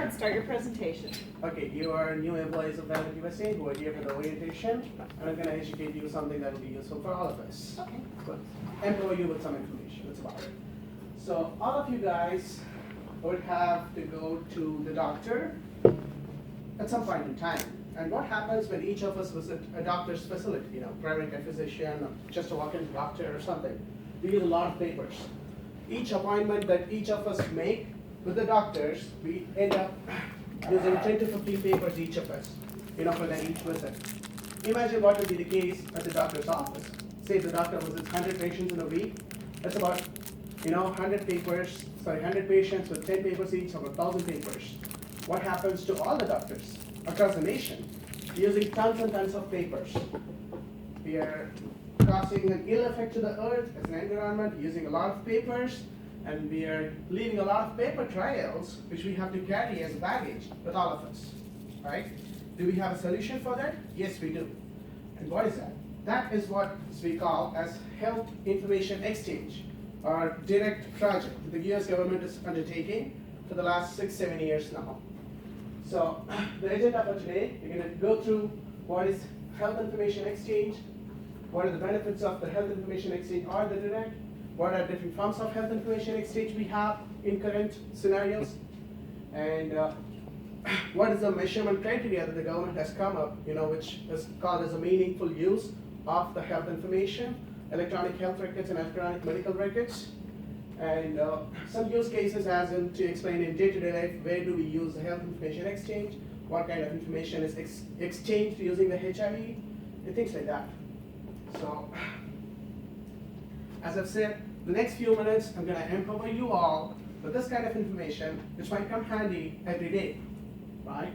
ahead, start your presentation. Okay, you are new employees of Valent USA who are here for the orientation, and I'm going to educate you something that will be useful for all of us. Okay. But empower you with some information. That's about it. So all of you guys would have to go to the doctor at some point in time. And what happens when each of us visit a doctor's facility, primary care physician, or just a walk-in doctor or something? We use a lot of papers. Each appointment that each of us make with the doctors, we end up using 10 to 15 papers each of us, for that each visit. Imagine what would be the case at the doctor's office. Say the doctor visits 100 patients in a week. That's about, 100 patients with 10 papers each, about 1,000 papers. What happens to all the doctors across the nation using tons and tons of papers? We are causing an ill effect to the earth as an environment using a lot of papers, and we are leaving a lot of paper trails which we have to carry as baggage with all of us, right? Do we have a solution for that? Yes, we do. And what is that? That is what we call as health information exchange, or direct project that the US government is undertaking for the last 6-7 years now. So the agenda for today, we're going to go through what is health information exchange, what are the benefits of the health information exchange or the direct, what are different forms of health information exchange we have in current scenarios, and what is the measurement criteria that the government has come up, which is called as a meaningful use of the health information, electronic health records and electronic medical records, and some use cases as in to explain in day-to-day life, where do we use the health information exchange, what kind of information is exchanged using the HIE, and things like that. So, as I've said, the next few minutes I'm going to empower you all with this kind of information which might come handy every day, right?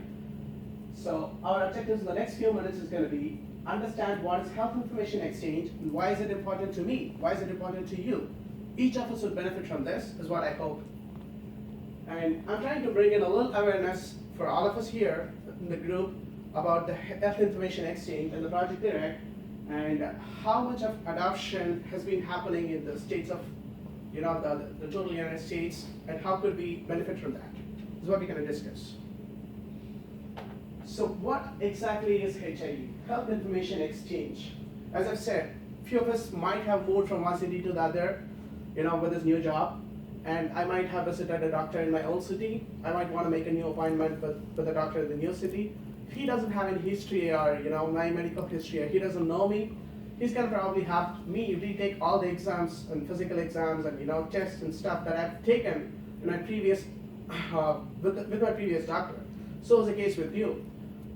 So our objectives in the next few minutes is going to be understand what is health information exchange and why is it important to me, why is it important to you. Each of us would benefit from this is what I hope. And I'm trying to bring in a little awareness for all of us here in the group about the health information exchange and the Project Direct, and how much of adoption has been happening in the states of, the total United States, and how could we benefit from that? This is what we're going to discuss. So what exactly is HIE, Health Information Exchange? As I've said, few of us might have moved from one city to the other, with this new job, and I might have visited a doctor in my old city. I might want to make a new appointment with a doctor in the new city. If he doesn't have any history or my medical history, or he doesn't know me, he's gonna probably have me retake all the exams and physical exams and tests and stuff that I've taken in my previous with my previous doctor. So is the case with you.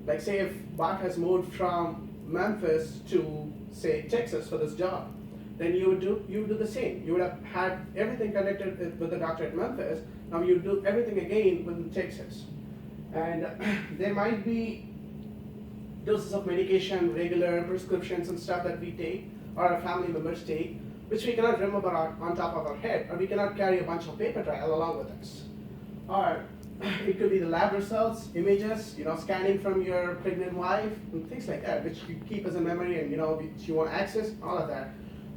Like say if Bart has moved from Memphis to say Texas for this job, then you would do the same. You would have had everything connected with the doctor at Memphis. Now you do everything again within Texas. And there might be doses of medication, regular prescriptions and stuff that we take, or our family members take, which we cannot remember on top of our head, or we cannot carry a bunch of paper trail along with us. Or it could be the lab results, images, scanning from your pregnant wife, and things like that, which you keep as a memory and which you want to access, all of that.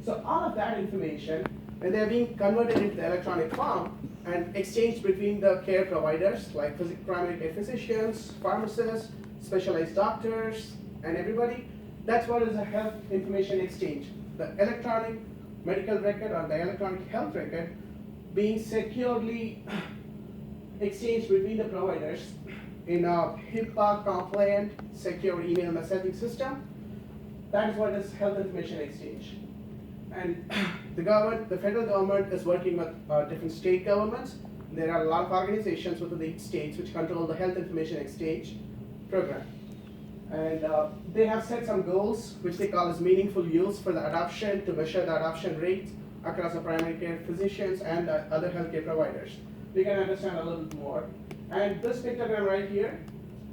So all of that information, when they're being converted into the electronic form and exchanged between the care providers, like primary care physicians, pharmacists, specialized doctors, and everybody, that's what is a health information exchange. The electronic medical record or the electronic health record being securely exchanged between the providers in a HIPAA compliant secure email messaging system. That is what is health information exchange. And the federal government is working with different state governments. There are a lot of organizations within the states which control the health information exchange program. And they have set some goals which they call as meaningful use for the adoption, to measure the adoption rate across the primary care physicians and other healthcare providers. We can understand a little bit more. And this pictogram right here,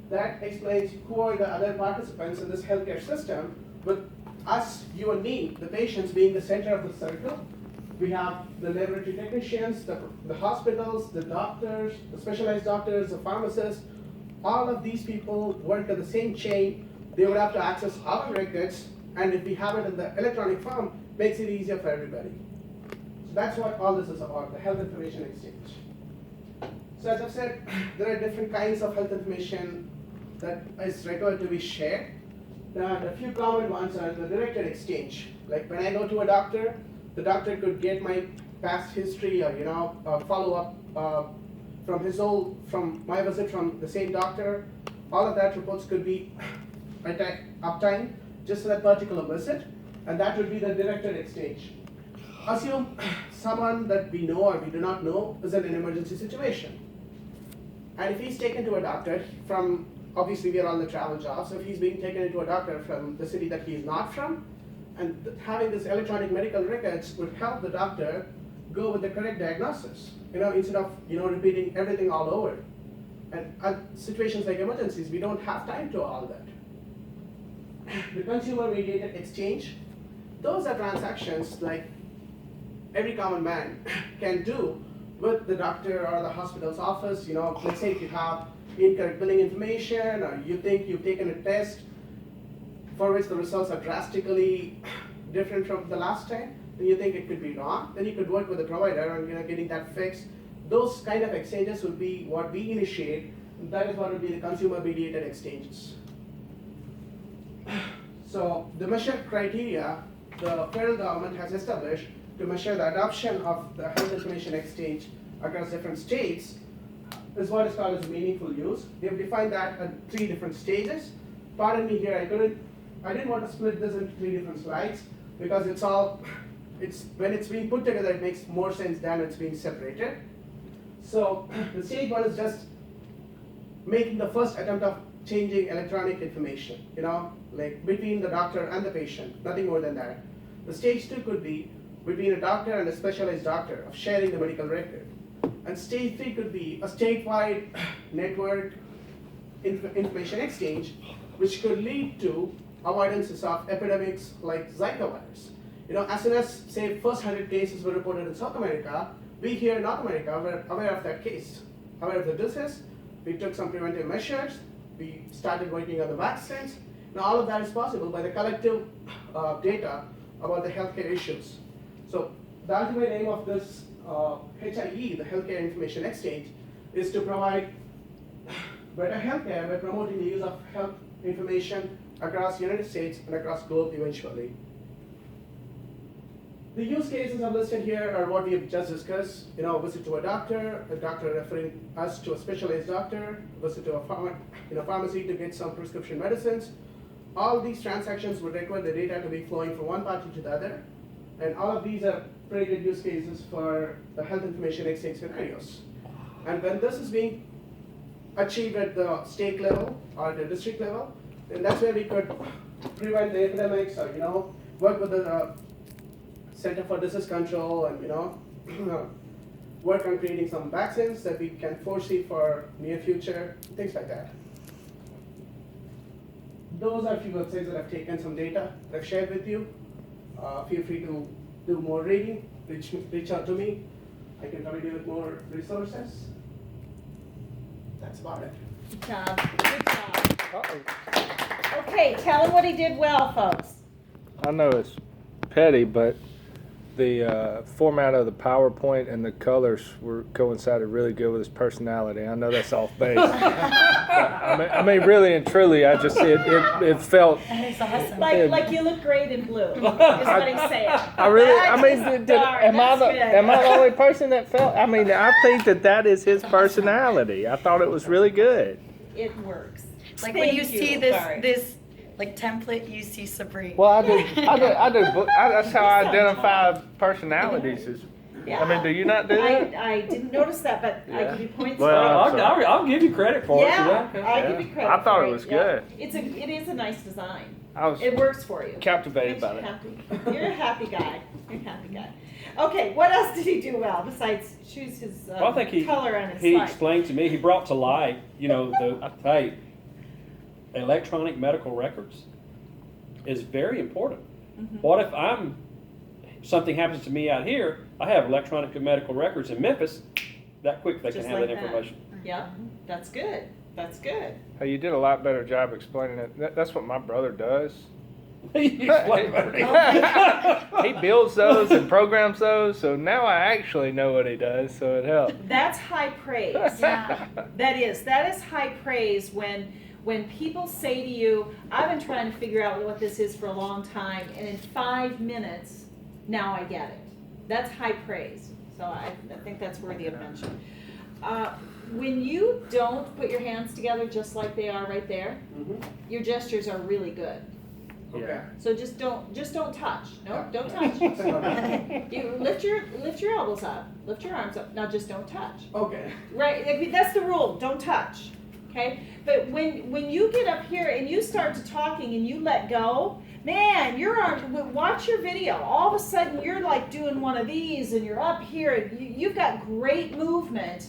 that explains who are the other participants in this healthcare system, with us, you and me, the patients being the center of the circle. We have the laboratory technicians, the hospitals, the doctors, the specialized doctors, the pharmacists. All of these people work at the same chain. They would have to access our records, and if we have it in the electronic form, makes it easier for everybody. So that's what all this is about, the health information exchange. So as I've said, there are different kinds of health information that is required to be shared. The few common ones are the directed exchange. Like when I go to a doctor, the doctor could get my past history or follow up from my visit from the same doctor. All of that reports could be at uptime just for that particular visit, and that would be the directed exchange. Assume someone that we know or we do not know is in an emergency situation. And if he's taken to a doctor from, obviously we are on the travel job, so if he's being taken into a doctor from the city that he is not from, and having this electronic medical records would help the doctor go with the correct diagnosis, instead of repeating everything all over. And situations like emergencies, we don't have time to all that. The consumer mediated exchange, those are transactions like every common man can do with the doctor or the hospital's office. Let's say if you have incorrect billing information, or you think you've taken a test for which the results are drastically different from the last time, then you think it could be wrong, then you could work with the provider on getting that fixed. Those kind of exchanges would be what we initiate. That is what would be the consumer mediated exchanges. So the measure criteria the federal government has established to measure the adoption of the health information exchange across different states is what is called as meaningful use. They have defined that at 3 different stages. Pardon me here, I didn't want to split this into 3 different slides because when it's being put together, it makes more sense than it's being separated. So the stage 1 is just making the first attempt of changing electronic information, like between the doctor and the patient, nothing more than that. The stage 2 could be between a doctor and a specialized doctor of sharing the medical record. And stage 3 could be a statewide network information exchange, which could lead to avoidances of epidemics like Zika virus. As soon as, say, first 100 cases were reported in South America, we here in North America were aware of that case, aware of the disease. We took some preventive measures. We started working on the vaccines. Now all of that is possible by the collective data about the healthcare issues. So the ultimate aim of this HIE, the Healthcare Information Exchange, is to provide better healthcare by promoting the use of health information across the United States and across globe eventually. The use cases I've listed here are what we have just discussed. Visit to a doctor referring us to a specialized doctor, visit to a pharmacy to get some prescription medicines. All these transactions would require the data to be flowing from one party to the other. And all of these are pretty good use cases for the health information exchange scenarios. And when this is being achieved at the state level or the district level, then that's where we could prevent the epidemics or work with the Center for Disease Control and work on creating some vaccines that we can foresee for near future, things like that. Those are a few websites that I've taken some data that I've shared with you. Feel free to do more reading, reach out to me. I can provide you with more resources. That's about it. Good job. Good job. Okay, tell him what he did well, folks. I know it's petty, but the format of the PowerPoint and the colors coincided really good with his personality. I know that's off base. I mean, really and truly, I just it felt. That is awesome. Like you look great in blue. Is what he's saying. Am I the only person that felt? I mean, I think that is his personality. I thought it was really good. It works. Like when you see this like template, you see Sabarie. Well, I do. That's how I identify personalities. Yeah. I mean, do you not do that? I didn't notice that, but I give you points Well, for it. I'll give you credit for it. Yeah, I give you credit. I thought for it was good. Yeah. It is a nice design. I was It works for you. captivated by it. Happy. You're a happy guy. You're a happy guy. Okay, what else did he do well besides choose his Well, I think color on his he slide? explained to me, he brought to light, electronic medical records is very important. Mm-hmm. What if something happens to me out here, I have electronic medical records in Memphis, that quick they Just can have like that information. Yeah, that's good. That's good. Hey, you did a lot better job explaining it. That's what my brother does. You explain better than me. He builds those and programs those, so now I actually know what he does, so it helps. That's high praise. Yeah. That is high praise when people say to you, I've been trying to figure out what this is for a long time, and in 5 minutes, now I get it. That's high praise. So I think that's worthy of mention. When you don't put your hands together just like they are right there, your gestures are really good. Okay. So just don't touch. No, Yeah. don't touch. Okay. You lift your elbows up, lift your arms up. Now just don't touch. Okay. Right, I mean, that's the rule, don't touch, okay? But when you get up here and you start to talking and you let go, man, watch your video. All of a sudden, you're like doing one of these and you're up here and you've got great movement.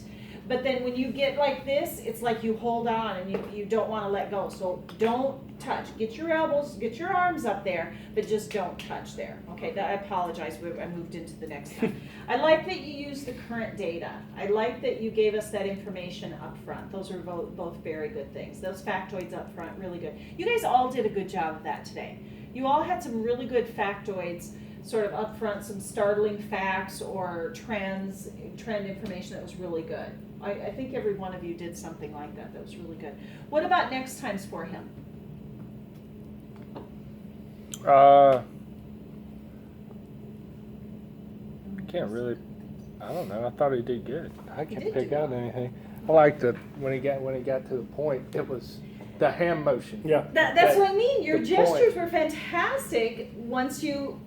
But then when you get like this, it's like you hold on and you don't want to let go. So don't touch. Get your elbows, get your arms up there, but just don't touch there. Okay, I apologize, I moved into the next one. I like that you use the current data. I like that you gave us that information up front. Those are both very good things. Those factoids up front, really good. You guys all did a good job of that today. You all had some really good factoids sort of up front, some startling facts or trend information that was really good. I think every one of you did something like that was really good. What about next times for him? I can't really. I don't know. I thought he did good. I can't did pick do out anything. I liked it when he got to the point. It was the hand motion. Yeah. That's what I mean. Your the gestures point. were fantastic once you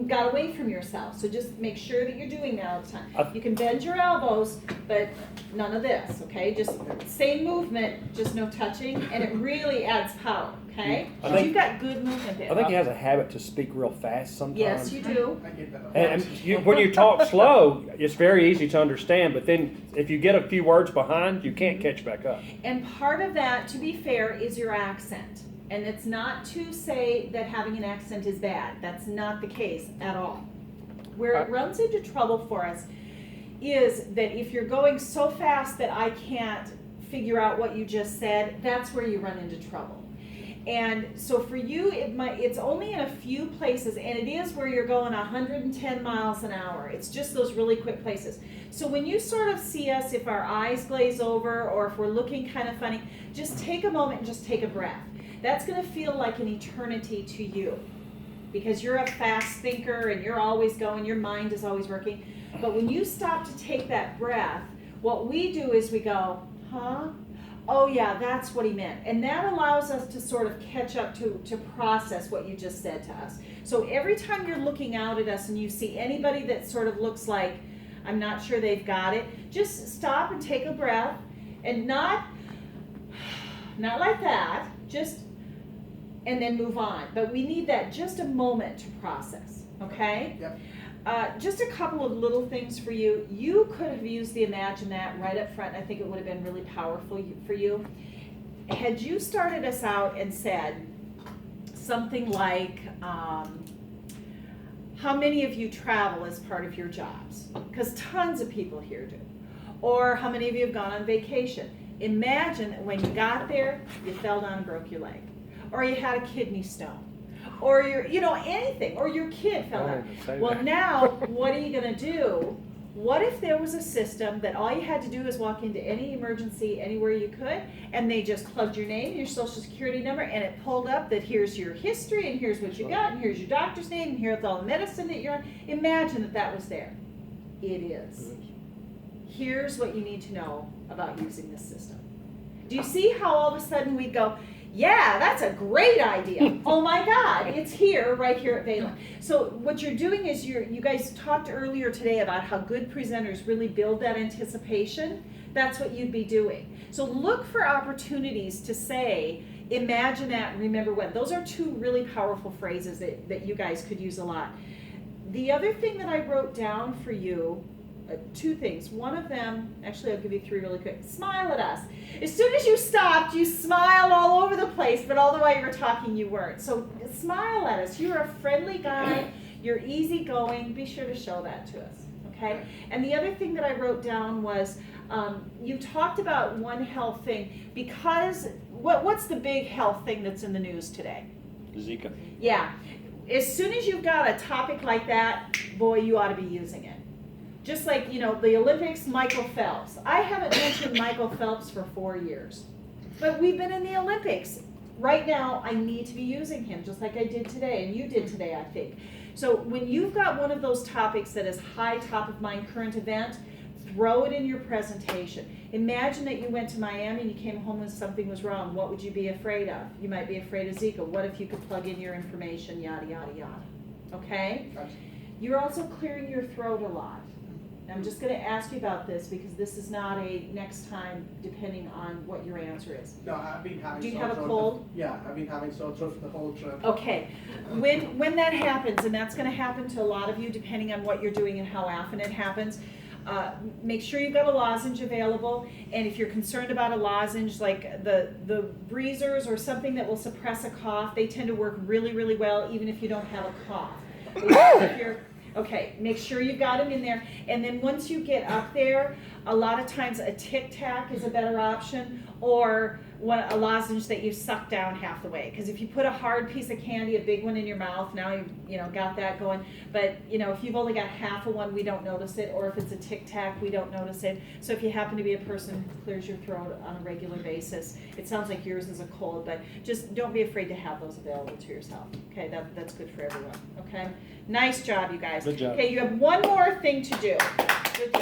got away from yourself. So just make sure that you're doing that all the time. You can bend your elbows, but none of this, okay? Just same movement, just no touching, and it really adds power, okay? I think- You've got good movement there. I think he has a habit to speak real fast sometimes. Yes, you do. I get that. And when you talk slow, it's very easy to understand, but then if you get a few words behind, you can't catch back up. And part of that, to be fair, is your accent. And it's not to say that having an accent is bad. That's not the case at all. Where it runs into trouble for us is that if you're going so fast that I can't figure out what you just said, that's where you run into trouble. And so for you, it's only in a few places, and it is where you're going 110 miles an hour. It's just those really quick places. So when you sort of see us, if our eyes glaze over or if we're looking kind of funny, just take a moment and just take a breath. That's going to feel like an eternity to you because you're a fast thinker and you're always going, your mind is always working. But when you stop to take that breath, what we do is we go, huh? Oh yeah, that's what he meant. And that allows us to sort of catch up to process what you just said to us. So every time you're looking out at us and you see anybody that sort of looks like, I'm not sure they've got it, just stop and take a breath and not like that, just and then move on. But we need that just a moment to process, okay? Yep. Just a couple of little things for you. You could have used the Imagine That right up front. I think it would have been really powerful for you. Had you started us out and said something like, how many of you travel as part of your jobs? Because tons of people here do. Or how many of you have gone on vacation? Imagine that when you got there, you fell down and broke your leg. Or you had a kidney stone. Or anything. Or your kid fell down. Well, now, what are you going to do? What if there was a system that all you had to do is walk into any emergency anywhere you could, and they just plugged your name, your social security number, and it pulled up that here's your history, and here's what you got, and here's your doctor's name, and here's all the medicine that you're on. Imagine that was there. It is. Here's what you need to know about using this system. Do you see how all of a sudden we go, yeah, that's a great idea. Oh my God, it's here, right here at Valent. So what you're doing is you guys talked earlier today about how good presenters really build that anticipation. That's what you'd be doing. So look for opportunities to say, imagine that, and remember when. Those are two really powerful phrases that you guys could use a lot. The other thing that I wrote down for you, two things. One of them, actually I'll give you three really quick. Smile at us. As soon as you stopped, you smiled all over the place, but all the while you were talking, you weren't. So smile at us. You're a friendly guy. You're easygoing. Be sure to show that to us, okay? And the other thing that I wrote down was you talked about one health thing because what's the big health thing that's in the news today? Zika. Yeah. As soon as you've got a topic like that, boy, you ought to be using it. Just like, you know, the Olympics, Michael Phelps. I haven't mentioned Michael Phelps for 4 years, but we've been in the Olympics. Right now, I need to be using him, just like I did today, and you did today, I think. So when you've got one of those topics that is high top of mind current event, throw it in your presentation. Imagine that you went to Miami and you came home and something was wrong. What would you be afraid of? You might be afraid of Zika. What if you could plug in your information, yada, yada, yada. Okay? You're also clearing your throat a lot. I'm just going to ask you about this because this is not a next time depending on what your answer is. No, I've been having. Do you sore have a throat cold? Yeah, I've been having sore throat for the whole trip. Okay, when that happens, and that's going to happen to a lot of you depending on what you're doing and how often it happens, make sure you've got a lozenge available, and if you're concerned about a lozenge, like the breezers or something that will suppress a cough, they tend to work really, really well even if you don't have a cough. If you're Okay, make sure you've got them in there. And then once you get up there, a lot of times a Tic Tac is a better option, or a lozenge that you suck down half the way. Because if you put a hard piece of candy, a big one in your mouth, now you've got that going. But if you've only got half of one, we don't notice it. Or if it's a Tic Tac, we don't notice it. So if you happen to be a person who clears your throat on a regular basis, it sounds like yours is a cold, but just don't be afraid to have those available to yourself. Okay, that's good for everyone. Okay, nice job, you guys. Good job. Okay, you have one more thing to do. Good